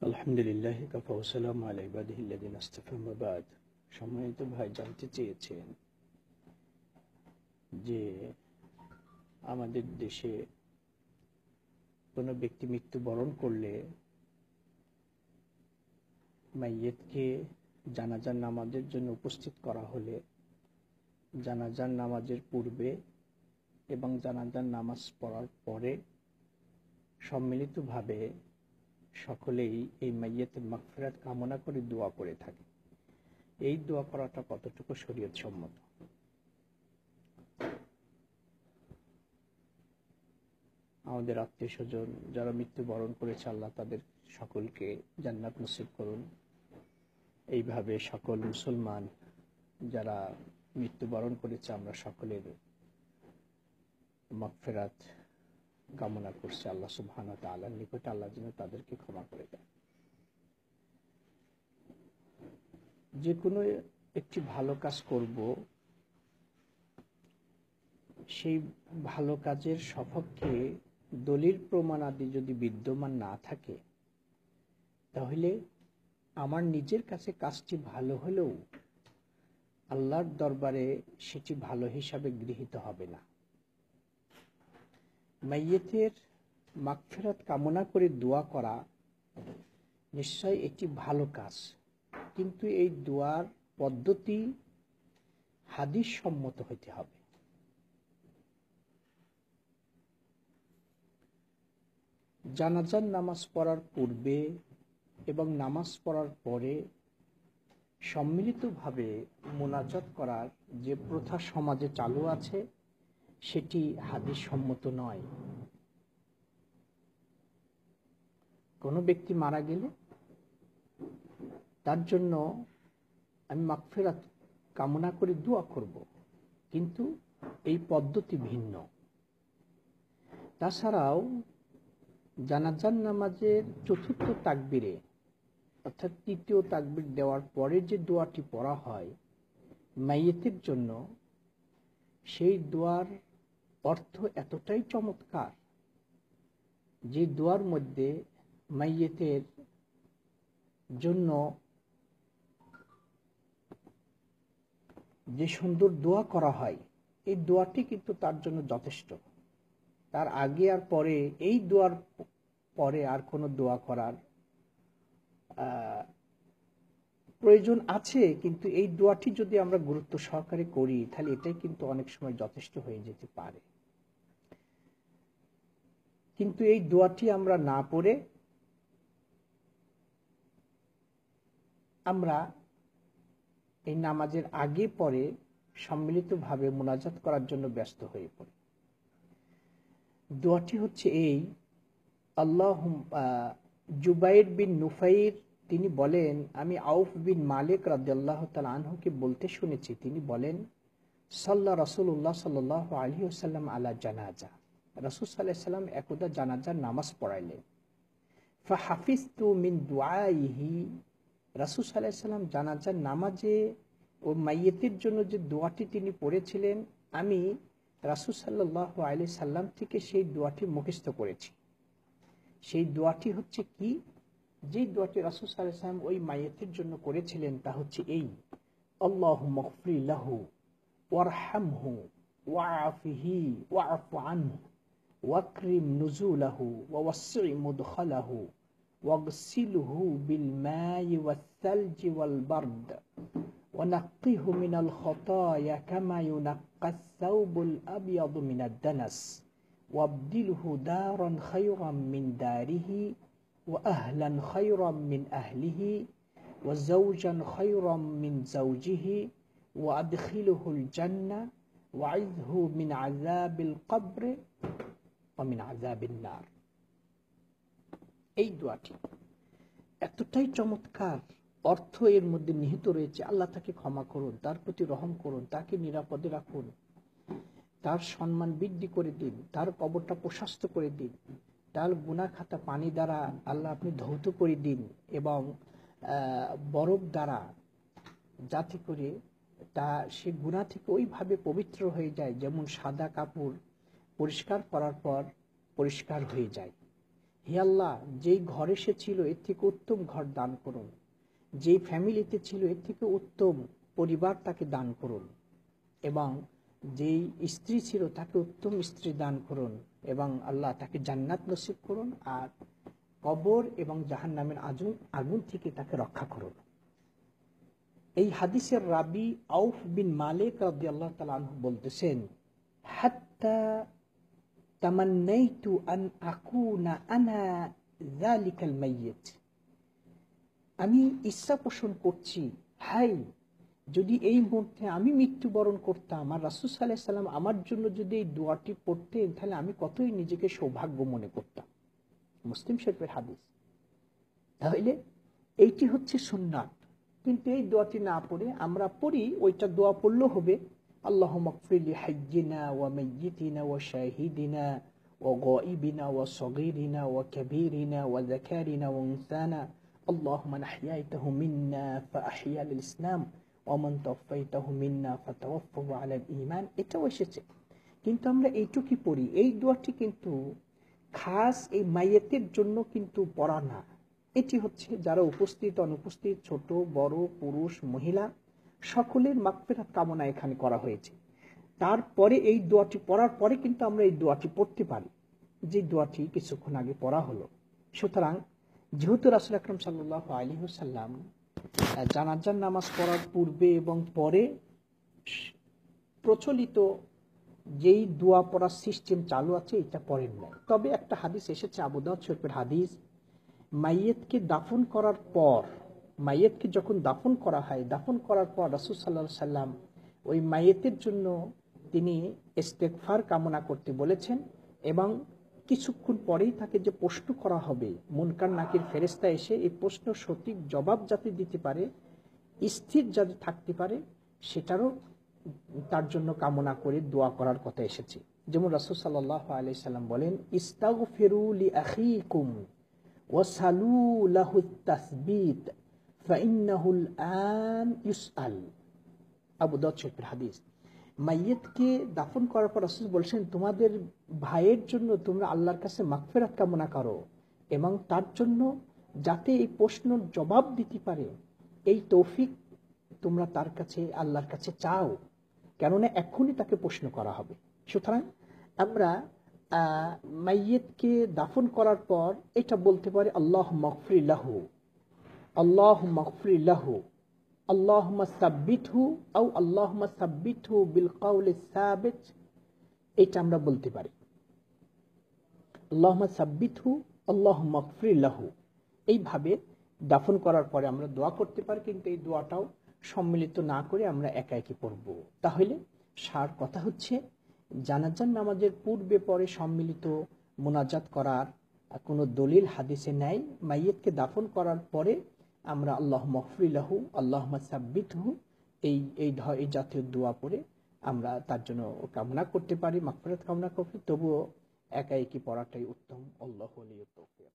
আলহামদুলিল্লাহ কাফা ওয়া সালামু আলা ইবাদিহিল্লাযিনা ইসতাফা আম্মা বা'দ। সম্মানিত ভাই জানতে চেয়েছেন যে আমাদের দেশে কোনো ব্যক্তি মৃত্যুবরণ করলে মাইয়িতকে জানাজার নামাজের জন্য উপস্থিত করা হলে জানাজার নামাজের পূর্বে এবং জানাজার নামাজ পড়ার পরে সম্মিলিতভাবে সকলেই এই মাইয়িতের মাগফিরাত কামনা করে দোয়া করে থাকে। এই দোয়া করাটা কতটুকু শরীয়ত সম্মত? আমাদের আত্মীয় স্বজন যারা মৃত্যুবরণ করেছে, আল্লাহ তাদের সকলকে জান্নাত নসিব করুন। এইভাবে সকল মুসলমান যারা মৃত্যুবরণ করেছে আমরা সকলের মাগফিরাত কামনা করছি আল্লাহ সুবহানাহু ওয়া তাআলার নিকটে, আল্লাহ যেন তাদেরকে ক্ষমা করে দেন। যে কোনো একটি ভালো কাজ করব, সেই ভালো কাজের সপক্ষে দলিল প্রমাণ আদি যদি বিদ্যমান না থাকে, তাহলে আমার নিজের কাছে কাজটি ভালো হলেও আল্লাহর দরবারে সেটি ভালো হিসাবে গৃহীত হবে না। মাইয়িতের মাগফিরাত কামনা করে দোয়া করা নিশ্চয় একটি ভালো কাজ, কিন্তু এই দোয়ার পদ্ধতি হাদিস সম্মত হইতে হবে। জানাজার নামাজ পড়ার পূর্বে এবং নামাজ পড়ার পরে সম্মিলিতভাবে মোনাজাত করার যে প্রথা সমাজে চালু আছে, সেটি হাদিস সম্মত নয়। কোনো ব্যক্তি মারা গেলে তার জন্য আমি মাগফিরাত কামনা করে দোয়া করব, কিন্তু এই পদ্ধতি ভিন্ন। তাছাড়াও জানাজার নামাজের চতুর্থ তাকবীরে অর্থাৎ তৃতীয় তাকবীর দেওয়ার পরে যে দোয়াটি পড়া হয় মাইয়িতের জন্য, সেই দোয়ার অর্থ এতটাই চমৎকার যে দোয়ার মধ্যে মাইয়িতের জন্য যে সুন্দর দোয়া করা হয়, এই দোয়াটি কিন্তু তার জন্য যথেষ্ট। তার আগে আর পরে, এই দোয়ার পরে আর কোনো দোয়া করার প্রয়োজন আছে, কিন্তু এই দোয়াটি যদি আমরা গুরুত্ব সহকারে করি তাহলে এটাই কিন্তু অনেক সময় যথেষ্ট হয়ে যেতে পারে। কিন্তু এই দোয়াটি আমরা না পড়ে আমরা এই নামাজের আগে পরে সম্মিলিতভাবে মোনাজাত করার জন্য ব্যস্ত হয়ে পড়ি। দোয়াটি হচ্ছে এই, জুবাইর বিন নুফাইর তিনি বলেন, আমি আউফ বিন মালিক রাদিয়াল্লাহু তাআলা আনহুকে বলতে শুনেছি, তিনি বলেন, সাল্লা রাসূলুল্লাহ সাল্লাল্লাহু আলাইহি ওয়াসাল্লাম আলা জানাজা, রাসূল সাল্লাল্লাহু আলাইহি ওয়াসাল্লাম একদা জানাজার নামাজ পড়াইলেন। ফাহাফিজতু মিন দুআইহি, রাসূল সাল্লাল্লাহু আলাইহি ওয়াসাল্লাম জানাজার নামাজে ও মাইয়িতের জন্য যে দোয়াটি তিনি পড়েছিলেন, আমি রাসূল সাল্লাল্লাহু আলাইহি সাল্লাম থেকে সেই দোয়াটি মুখস্থ করেছি। সেই দোয়াটি হচ্ছে কি? যে দোয়াটি রাসূল সাল্লাল্লাহু আলাইহি সাল্লাম ওই মাইয়িতের জন্য করেছিলেন তা হচ্ছে এই, আল্লাহুম্মা গফির লাহু ওয়ারহামহু ওয়াআফিহি ওয়াআফু আনহু ওয়াকরিম নুজুলাহু ওয়াওয়াসসি মুদখালাহু ওয়াগসিলহু বিল মাই ওয়াস-সালজি ওয়াল বারদ ونقه من الخطايا كما ينقى الثوب الأبيض من الدنس وابدله دارا خيرا من داره وأهلا خيرا من أهله وزوجا خيرا من زوجه وأدخله الجنة وعذه من عذاب القبر ومن عذاب النار। এই দোয়াটি এতটাই চমৎকার, অর্থ এর মধ্যে নিহিত রয়েছে। আল্লাহ তাকে ক্ষমা করুন, তার প্রতি রহম করুন, তাকে নিরাপদে রাখুন, তার সম্মান বৃদ্ধি করে দিন, তার কবরটা প্রশস্ত করে দিন, তার গুনাহ খাতা পানি দ্বারা আল্লাহ আপনি ধৌত করে দিন এবং বরফ দ্বারা, যাতে করে তা সে গুনাহ থেকে ওইভাবে পবিত্র হয়ে যায় যেমন সাদা কাপড় পরিষ্কার করার পর পরিষ্কার হয়ে যায়। হে আল্লাহ, যেই ঘরে সে ছিল এর থেকে উত্তম ঘর দান করুন, যেই ফ্যামিলিতে ছিল এর থেকে উত্তম পরিবার তাকে দান করুন, এবং যেই স্ত্রী ছিল তাকে উত্তম স্ত্রী দান করুন, এবং আল্লাহ তাকে জান্নাত নসিব করুন, আর কবর এবং জাহান্নামের আগুন থেকে তাকে রক্ষা করুন। এই হাদিসের রাবি আউফ বিন মালিক রাদিয়াল্লাহু তাআলা আনহু বলতেছেন, হাত্তা তামান্নাইতু আন আকুনা আনা যালিকাল মাইয়িত, আমি ইচ্ছা পোষণ করছি, হাই যদি এই মুহূর্তে আমি মৃত্যুবরণ করতাম আর রাসূল সাল্লাল্লাহু আলাইহি সাল্লাম আমার জন্য যদি এই দোয়াটি পড়তেন, তাহলে আমি কতই নিজেকে সৌভাগ্য মনে করতাম। মুসলিম শরীফের হাদিস। তাহলে এইটি হচ্ছে সুন্নাত, কিন্তু এই দোয়াটি না পড়ে আমরা পড়ি ওইটা দোয়া পড়লেও হবে, আল্লাহুম্মা গফির লি হাইয়িনা ওয়া মাইয়িতিনা ওয়া শাহিদিনা ওয়া গায়িবিনা ওয়া সগীরিনা ওয়া কাবীরিনা ওয়া যাকারিনা ওয়া উনসানা আল্লাহুম্মা মান আহইয়াতাহু মিন্না ফাআহইয়া লিল ইসলাম ওয়া মান তাওফাইতাহু মিন্না ফাতাওফাহু আলাল ঈমান। এটাও এসেছে, কিন্তু আমরা এইটুকুই পড়ি। এই দোয়াটি কিন্তু খাস এই মাইয়েতের জন্য কিন্তু পড়া না, এটি হচ্ছে যারা উপস্থিত অনুপস্থিত, ছোট বড়, পুরুষ মহিলা, সকলের মাগফিরাত কামনা এখানে করা হয়েছে। তারপরে এই দোয়াটি পড়ার পরে কিন্তু আমরা এই দোয়াটি পড়তে পারি, যে দোয়াটি কিছুক্ষণ আগে পড়া হলো। সুতরাং যেহেতু রাসূল আকরাম সাল্লাল্লাহু আলাইহি ওয়াসাল্লাম জানাজার নামাজ পড়ার পূর্বে এবং পরে প্রচলিত যেই দোয়া পড়ার সিস্টেম চালু আছে এটা পড়েন না। তবে একটা হাদিস এসেছে, আবু দাউদ শরীফের হাদিস, মাইয়েতকে দাফন করার পর, মাইয়েতকে যখন দাফন করা হয়, দাফন করার পর রাসূল সাল্লাল্লাহু আলাইহি সাল্লাম ওই মাইয়েতের জন্য তিনি ইস্তেগফার কামনা করতে বলেছেন, এবং কিছুক্ষণ পরেই তাকে যে প্রশ্ন করা হবে, মুনকার নাকির ফেরেশতা এসে এই প্রশ্ন সঠিক জবাব যাতে দিতে পারে, স্থির যাতে থাকতে পারে, সেটারও তার জন্য কামনা করে দোয়া করার কথা এসেছে। যেমন রাসূল সাল্লাল্লাহু আলাইহি সাল্লাম বলেন, ইস্তাগফিরু লি আখিকুম ওয়াসালু লাহু তাসবিত ফাইন্নাহুল আন ইউসআল। আবু দাউদ শরীফের হাদিস। মাইয়েতকে দাফন করার পর রাসূল বলছেন, তোমাদের ভাইয়ের জন্য তোমরা আল্লাহর কাছে মাগফিরাত কামনা করো, এবং তার জন্য যাতে এই প্রশ্নের জবাব দিতে পারে এই তৌফিক তোমরা তার কাছে, আল্লাহর কাছে চাও, কেননা এক্ষুনি তাকে প্রশ্ন করা হবে। সুতরাং আমরা মাইয়েতকে দাফন করার পর এটা বলতে পারি, আল্লাহুম্মা গফির লাহু, আল্লাহুম্মা গফির লাহু, আল্লাহুম্মা সাব্বিতহু আও আল্লাহুম্মা সাব্বিতহু বিল কাউলিস সাবিত। এটা আমরা বলতে পারি, আল্লাহুম্মা সাব্বিতহু, আল্লাহুম্মা গফির লাহু। এইভাবে দাফন করার পরে আমরা দোয়া করতে পারি, কিন্তু এই দোয়াটাও সম্মিলিত না করে আমরা একা একই পড়ব। তাহলে সার কথা হচ্ছে, জানাজার নামাজের পূর্বে পরে সম্মিলিত মোনাজাত করার কোনো দলিল হাদিসে নাই। মাইয়েতকে দাফন করার পরে আমরা আল্লাহুম্মা গফির লাহু, আল্লাহুম্মা সাব্বিতহু এই জাতীয় দোয়া পড়ে আমরা তার জন্য কামনা করতে পারি, মাগফিরাত কামনা করতে, তবুও একা একই পড়াটাই উত্তম। আল্লাহু ওয়ালিয়ুত তাওফীক।